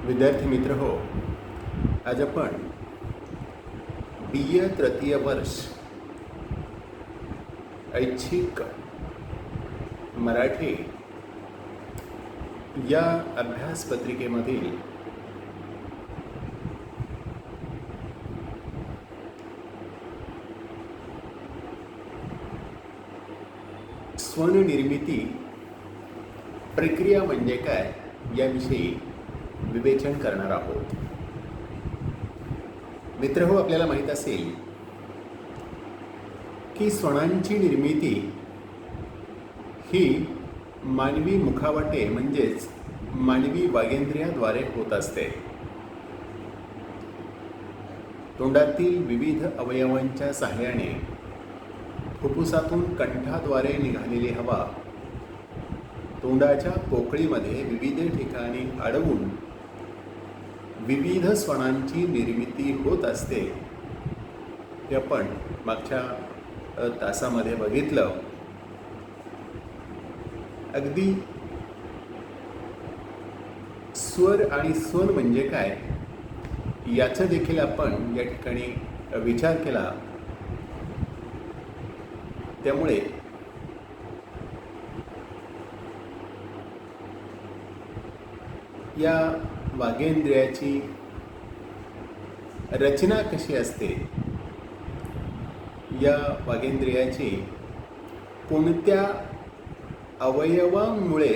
विद्यार्थी मित्र हो, आज आपण BA तृतीय वर्ष ऐच्छिक मराठी या अभ्यासपत्रिकेमधील स्वरनिर्मिती प्रक्रिया म्हणजे काय याविषयी विवेचन करणार आहोत. मित्रहो, आपल्याला माहीत असेल की स्वरांची निर्मिती ही मानवी मुखावाटे म्हणजेच मानवी वागेंद्रियाद्वारे होत असते. तोंडातील विविध अवयवांच्या सहाय्याने फुफ्फुसातून कंठाद्वारे निघालेली हवा तोंडाच्या पोकळीमध्ये विविध ठिकाणी अडवून विविध स्वरांची निर्मिती होत असते. हे आपण मागच्या तासामध्ये बघितलं. अगदी स्वर आणि स्वन म्हणजे काय याचा देखील आपण या ठिकाणी विचार केला. त्यामुळे या वागेंद्रियाची रचना कशी असते, या वागेंद्रियाची कोणत्या अवयवांमुळे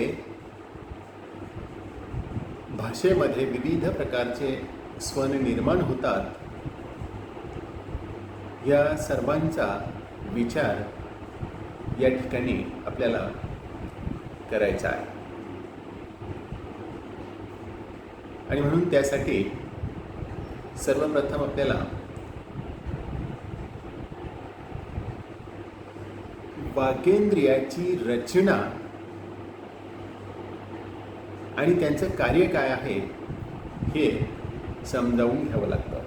भाषेमध्ये विविध प्रकारचे स्वन निर्माण होतात, या सर्वांचा विचार या ठिकाणी आपल्याला करायचा आहे. आणि म्हणून त्यासाठी सर्वप्रथम आपल्याला वागेंद्रियाची रचना आणि त्यांचं कार्य काय आहे हे समजावून घ्यावं लागतं.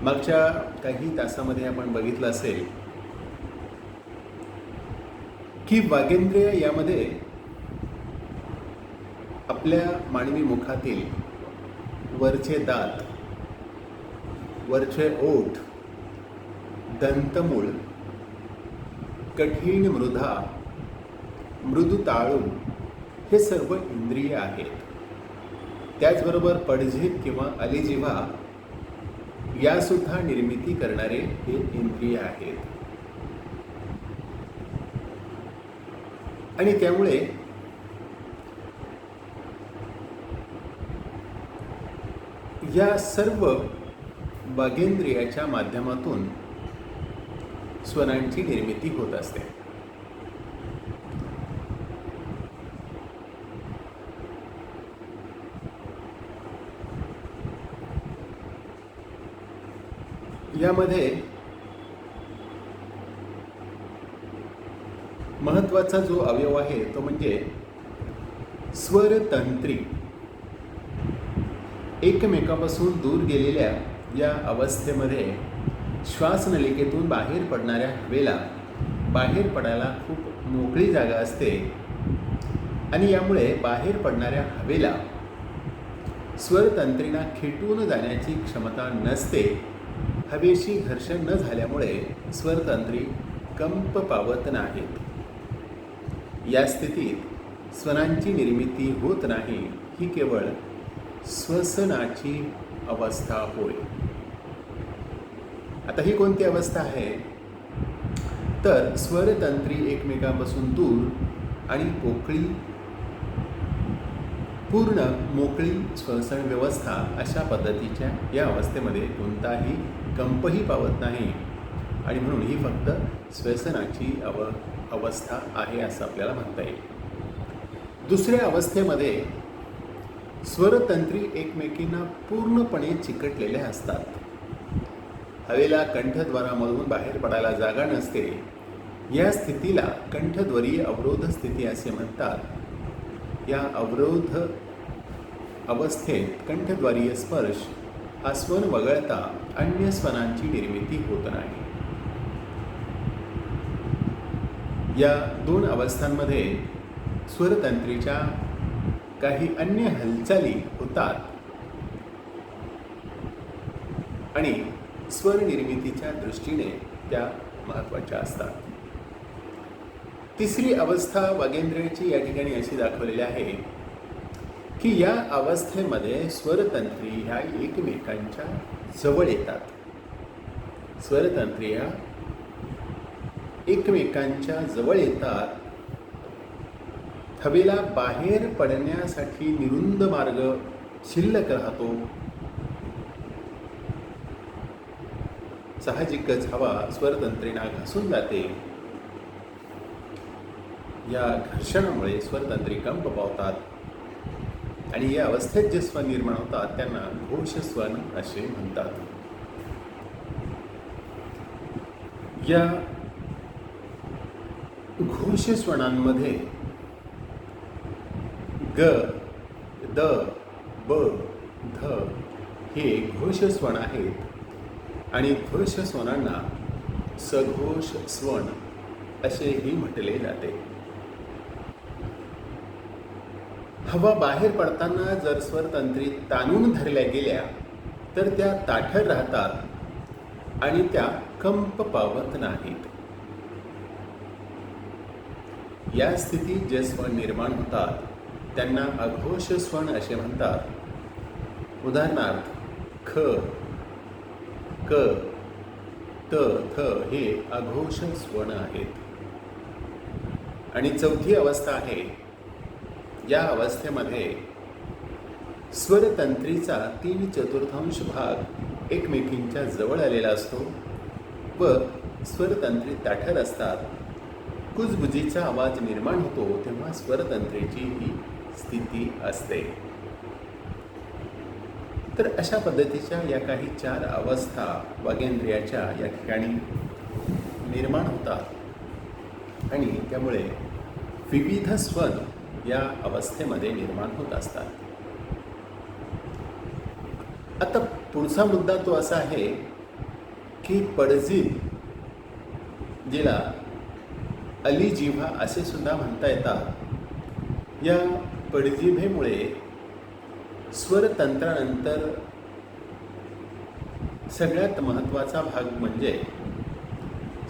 मागच्या काही तासामध्ये आपण बघितलं असेल की वागेंद्रिय यामध्ये आपल्या मानवी मुखातील वरचे दात, वरचे ओठ, दंतमूळ, कठीण मृदा, मृदू ताळू हे सर्व इंद्रिय आहेत. त्याचबरोबर पडझीप किंवा अलिजिव्हा यासुद्धा निर्मिती करणारे हे इंद्रिय आहेत. आणि त्यामुळे या सर्व वागेंद्रियाच्या माध्यमातून स्वरांची निर्मिती होत असते. यामध्ये महत्त्वाचा जो अवयव आहे तो म्हणजे स्वरतंत्री. एकमेकापासून दूर गेलेल्या या अवस्थेमध्ये श्वासनलिकेतून बाहेर पडणाऱ्या हवेला बाहेर पडायला खूप मोकळी जागा असते आणि यामुळे बाहेर पडणाऱ्या हवेला स्वरतंत्रींना खेटून जाण्याची क्षमता नसते. हवेशी घर्षण न झाल्यामुळे स्वरतंत्री कंप पावत नाहीत. या स्थितीत स्वरांची निर्मिती होत नाही. ही केवळ श्वसनाची अवस्था होय. आता ही कोणती अवस्था आहे तर स्वरतंत्री एकमेकांपासून दूर आणि पोकळी पूर्ण मोकळी श्वसन व्यवस्था, अशा पद्धतीच्या या अवस्थेमध्ये कोणताही कंपही पावत नाही आणि म्हणून ही फक्त श्वसनाची अवस्था आहे असं आपल्याला म्हणता येईल. दुसऱ्या अवस्थेमध्ये स्वरतंत्री एकमेकींना पूर्णपणे चिकटलेल्या असतात. हवेला कंठद्वारामधून बाहेर पडायला जागा नसते. या स्थितीला कंठद्वरीय अवरोध स्थिती असे म्हणतात. या अवरोध अवस्थेत कंठद्वारीय स्पर्श हा स्वन वगळता अन्य स्वरांची निर्मिती होत नाही. या दोन अवस्थांमध्ये स्वरतंत्रीच्या काही अन्य हालचाली होतात आणि स्वर निर्मितीच्या दृष्टीने त्या महत्त्वाच्या असतात. तिसरी अवस्था वागेंद्रियाची या ठिकाणी अशी दाखवलेली आहे की या अवस्थेमध्ये स्वरतंत्री ह्या एकमेकांच्या जवळ येतात. स्वरतंत्री ह्या एकमेकांच्या जवळ येतात. हवेला बाहेर पडण्यासाठी निरुंद मार्ग शिल्लक राहतो. साहजिकच हवा स्वरतंत्रींना घासून जाते. या घर्षणामुळे स्वरतंत्री कंप पावतात आणि या अवस्थेत जे स्वर निर्माण होतात त्यांना घोषस्वन असे म्हणतात. या घोषस्वनांमध्ये ग, द, ब, ध हे घोषस्वन आहेत आणि घोषस्वनांना सघोष स्वन असेही म्हटले जाते. हवा बाहेर पडताना जर स्वरतंत्री ताणून धरल्या गेल्या तर त्या ताठर राहतात आणि त्या कंप पावत नाहीत. या स्थितीत जे स्वर निर्माण होतात त्यांना अघोष स्वन असे म्हणतात. उदाहरणार्थ ख, क, त, थ हे अघोष स्वन आहेत. आणि चौथी अवस्था आहे, या अवस्थेमध्ये स्वरतंत्रीचा 3/4 भाग एकमेकींच्या जवळ आलेला असतो व स्वरतंत्री ताठर असतात. कुजबुजीचा आवाज निर्माण होतो तेव्हा स्वरतंत्रीची ही स्थिती असते. तर अशा पद्धतीच्या या काही 4 अवस्था वागेंद्रियाच्या या ठिकाणी निर्माण होतात आणि त्यामुळे विविध स्वन या अवस्थेमध्ये निर्माण होत असतात. आता पुढचा मुद्दा तो असा आहे की पडजीभ, जिला अलीजिव्हा असे सुद्धा म्हणता येतात, या पडजिभेमुळे स्वरतंत्रानंतर सगळ्यात महत्त्वाचा भाग म्हणजे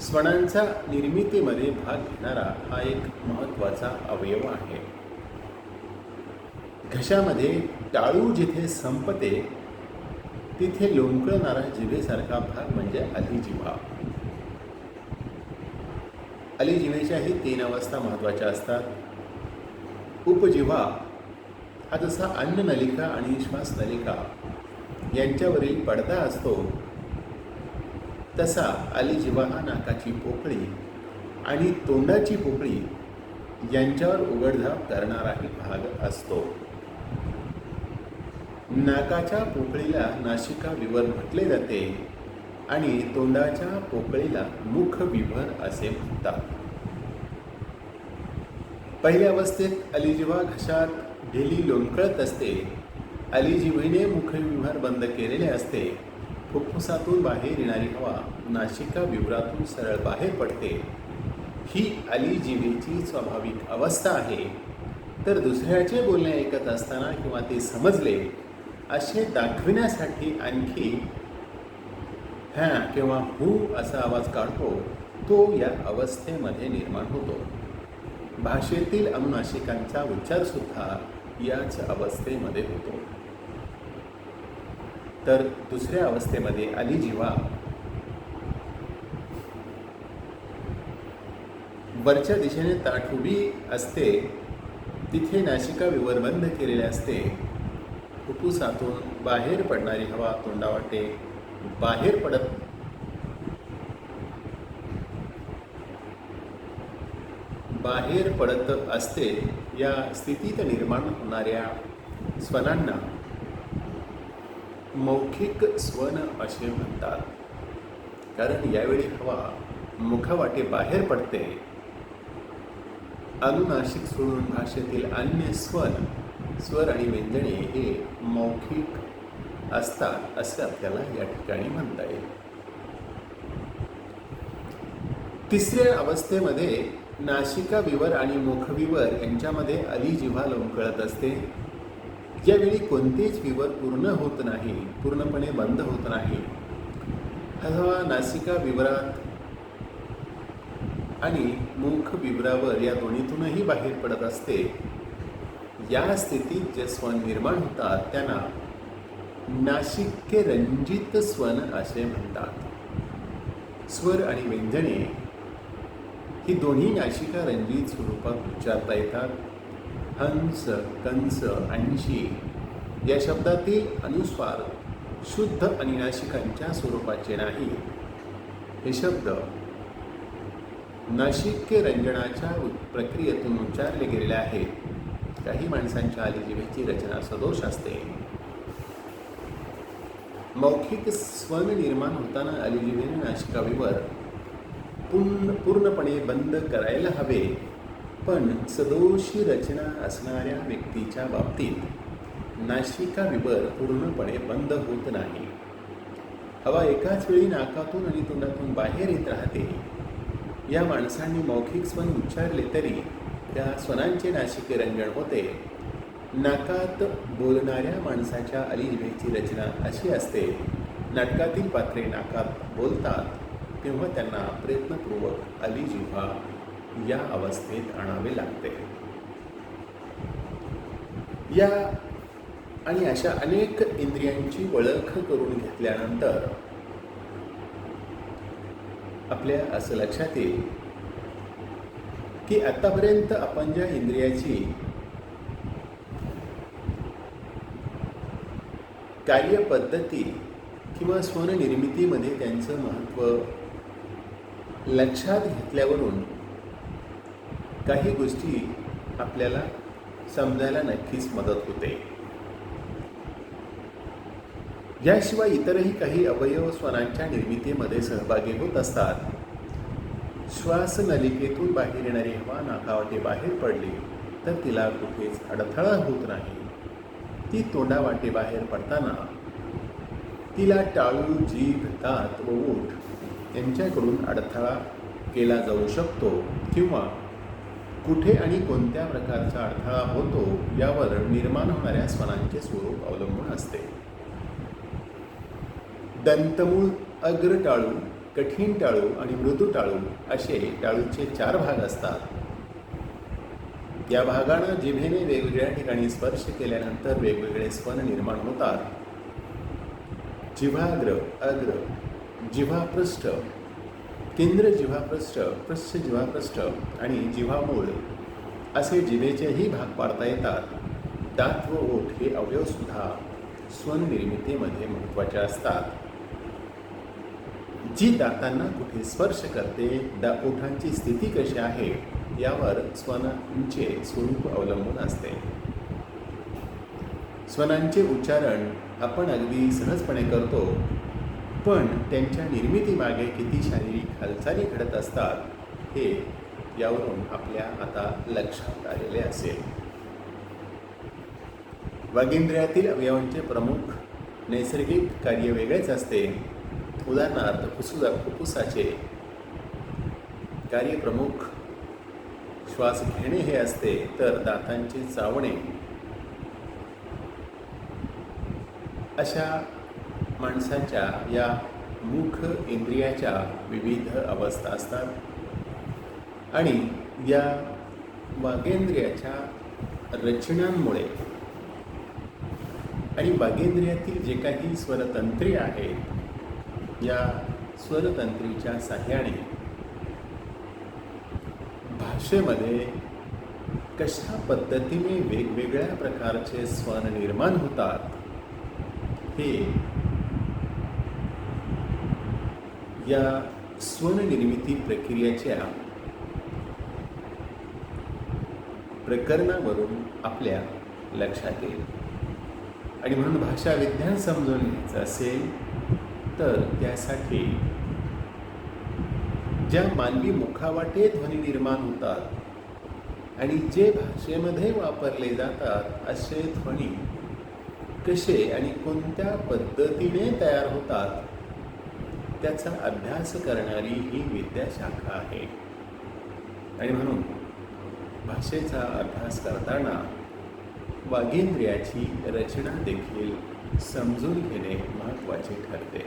स्वनांच्या निर्मितीमध्ये भाग घेणारा हा एक महत्त्वाचा अवयव आहे. घशामध्ये टाळू जिथे संपते तिथे लोंबकळणारा जिभेसारखा भाग म्हणजे अलीजिव्हा. अलीजिव्हेच्याही 3 अवस्था महत्त्वाच्या असतात. उपजिव्हा हा जसा अन्ननलिका आणि श्वासनलिका यांच्यावरील पडदा असतो तसा अलीजिव्हा हा नाकाची पोकळी आणि तोंडाची पोकळी यांच्यावर उघडझाप करणाराही भाग असतो. नाकाच्या पोकळीला नासिका विवर म्हटले जाते आणि तोंडाच्या पोकळीला मुख विवर असे म्हणतात. पहिल्या अवस्थेत अलीजिव्हा घशात ढिली लोंबकळत असते. अलीजिव्हेने मुखविवर बंद केलेले असते. फुफ्फुसातून बाहेर येणारी हवा नासिका विवरातून सरळ बाहेर पडते. ही अलीजिव्हेची स्वाभाविक अवस्था आहे. तर दुसऱ्याचे बोलणे ऐकत असताना किंवा ते समजले असे दाखविण्यासाठी आणखी ह्या किंवा हू असा आवाज काढतो, तो या अवस्थेमध्ये निर्माण होतो. भाषेतील अनुनासिकांचा उच्चारसुद्धा याच अवस्थेमध्ये होतो. तर दुसऱ्या अवस्थेमध्ये अलीजिव्हा वरच्या दिशेने ताठ उभी असते. तिथे नासिका विवर बंद केलेले असते. फुफ्फुसातून बाहेर पडणारी हवा तोंडावाटे बाहेर पडत असते. या स्थितीत निर्माण होणाऱ्या स्वनांना मौखिक स्वन असे म्हणतात. कारण यावेळी हवा मुखावाटे बाहेर पडते. अनुनासिक सोडून भाषेतील अन्य स्वर आणि व्यंजने हे मौखिक असतात असे आपल्याला या ठिकाणी म्हणता येईल. तिसऱ्या अवस्थेमध्ये नासिका विवर आणि मुखविवर यांच्यामध्ये आली जिव्हा लोंबकळत असते. यावेळी कोणतेच विवर पूर्णपणे बंद होत नाही. हवा नासिका विवरात आणि मुख विवरावर या दोन्हीतूनही बाहेर पडत असते. या स्थितीत जे स्वन निर्माण होतात त्यांना नासिके रंजित स्वन असे म्हणतात. स्वर आणि व्यंजने ही दोन्ही नासिका रंजित स्वरूपात उच्चारता येतात. हंस, कंस, अंशी या शब्दातील अनुस्वार शुद्ध आणि नासिकांच्या स्वरूपाचे नाही. हे शब्द नासिके रंजनाच्या प्रक्रियेतून उच्चारले गेलेले आहेत. काही माणसांच्या आलीजिभेची रचना सदोष असते. मौखिक स्वन निर्माण होताना आलीजिभेने नासिकाविवर पूर्णपणे बंद करायला हवे, पण सदोषी रचना असणाऱ्या व्यक्तीच्या बाबतीत नासिकाविवर पूर्णपणे बंद होत नाही. हवा एकाच वेळी नाकातून आणि तोंडातून बाहेर येत राहते. या माणसांनी मौखिक स्वन उच्चारले तरी त्या स्वनांचे नासिके रंजन होते. नाकात बोलणाऱ्या माणसाच्या आलीजिभेची रचना अशी असते. नाटकातील पात्रे नाकात बोलतात तेव्हा त्यांना प्रयत्नपूर्वक आलीजिव्हा या अवस्थेत आणावे लागते. या आणि अशा अनेक इंद्रियांची ओळख करून घेतल्यानंतर आपल्या असं लक्षात येईल की आतापर्यंत आपण ज्या इंद्रियाची कार्यपद्धती किंवा स्वननिर्मितीमध्ये त्यांचं महत्त्व लक्षात घेतल्यावरून काही गोष्टी आपल्याला समजायला नक्कीच मदत होते. याशिवाय इतरही काही अवयव स्वनांच्या निर्मितीमध्ये सहभागी होत असतात. श्वासनलिकेतून बाहेर येणारी हवा नाकावाटे बाहेर पडली तर तिला कुठेच अडथळा होत नाही. ती तोंडावाटे बाहेर पडताना तिला टाळू, जीभ, दात व ओठ यांच्याकडून अडथळा केला जाऊ शकतो किंवा कुठे आणि कोणत्या प्रकारचा अडथळा होतो यावर निर्माण होणाऱ्या स्वनांचे स्वरूप अवलंबून असते. दंतमूळ, अग्र टाळू, कठीण टाळू आणि मृदू टाळू असे टाळूचे 4 भाग असतात. या भागांना जिभेने वेगवेगळ्या ठिकाणी स्पर्श केल्यानंतर वेगवेगळे स्वन निर्माण होतात. जिव्हाग्र, अग्र, जिव्हापृष्ठ, केंद्र जिव्हापृष्ठ, पृष्ठ जिव्हापृष्ठ आणि जिव्हामूळ असे जिभेचेही भाग पाडता येतात. दात व ओठ हे अवयवसुद्धा स्वन निर्मितीमध्ये महत्त्वाचे असतात. जी दातांना कुठे स्पर्श करते, ओठांची स्थिती कशी आहे यावर स्वनांचे स्वरूप अवलंबून असते. स्वनांचे उच्चारण आपण अगदी सहजपणे करतो, पण त्यांच्या निर्मितीमागे किती शारीरिक हालचाली घडत असतात हे यावरून आपल्या आता लक्षात आलेले असेल. वागेंद्रियातील अवयवांचे प्रमुख नैसर्गिक कार्य वेगळेच असते. उदाहरणार्थ फुफ्फुसाचे कार्य प्रमुख श्वास घेणे हे असते, तर दातांचे चावणे अशा माणसाच्या या मुख इंद्रियाच्या विविध अवस्था असतात आणि या वागेंद्रियाच्या रचनांमुळे आणि वागेंद्रियातील जे काही स्वरतंत्री आहेत या स्वरतंत्रीच्या साहाय्याने भाषेमध्ये कशा पद्धतीने वेगवेगळ्या प्रकारचे स्वन निर्माण होतात हे या स्वननिर्मिती प्रक्रियेच्या प्रकरणावरून आपल्या लक्षात येईल. आणि म्हणून भाषा विज्ञान समजून घ्यायचं असेल तर त्यासाठी ज्या मानवी मुखावाटे ध्वनी निर्माण होतात आणि जे भाषेमध्ये वापरले जातात असे ध्वनी कसे आणि कोणत्या पद्धतीने तयार होतात त्याचा अभ्यास करणारी ही विद्याशाखा आहे. आणि म्हणून भाषेचा अभ्यास करताना वागेंद्रियाची रचना देखील समजून घेणे महत्त्वाचे ठरते.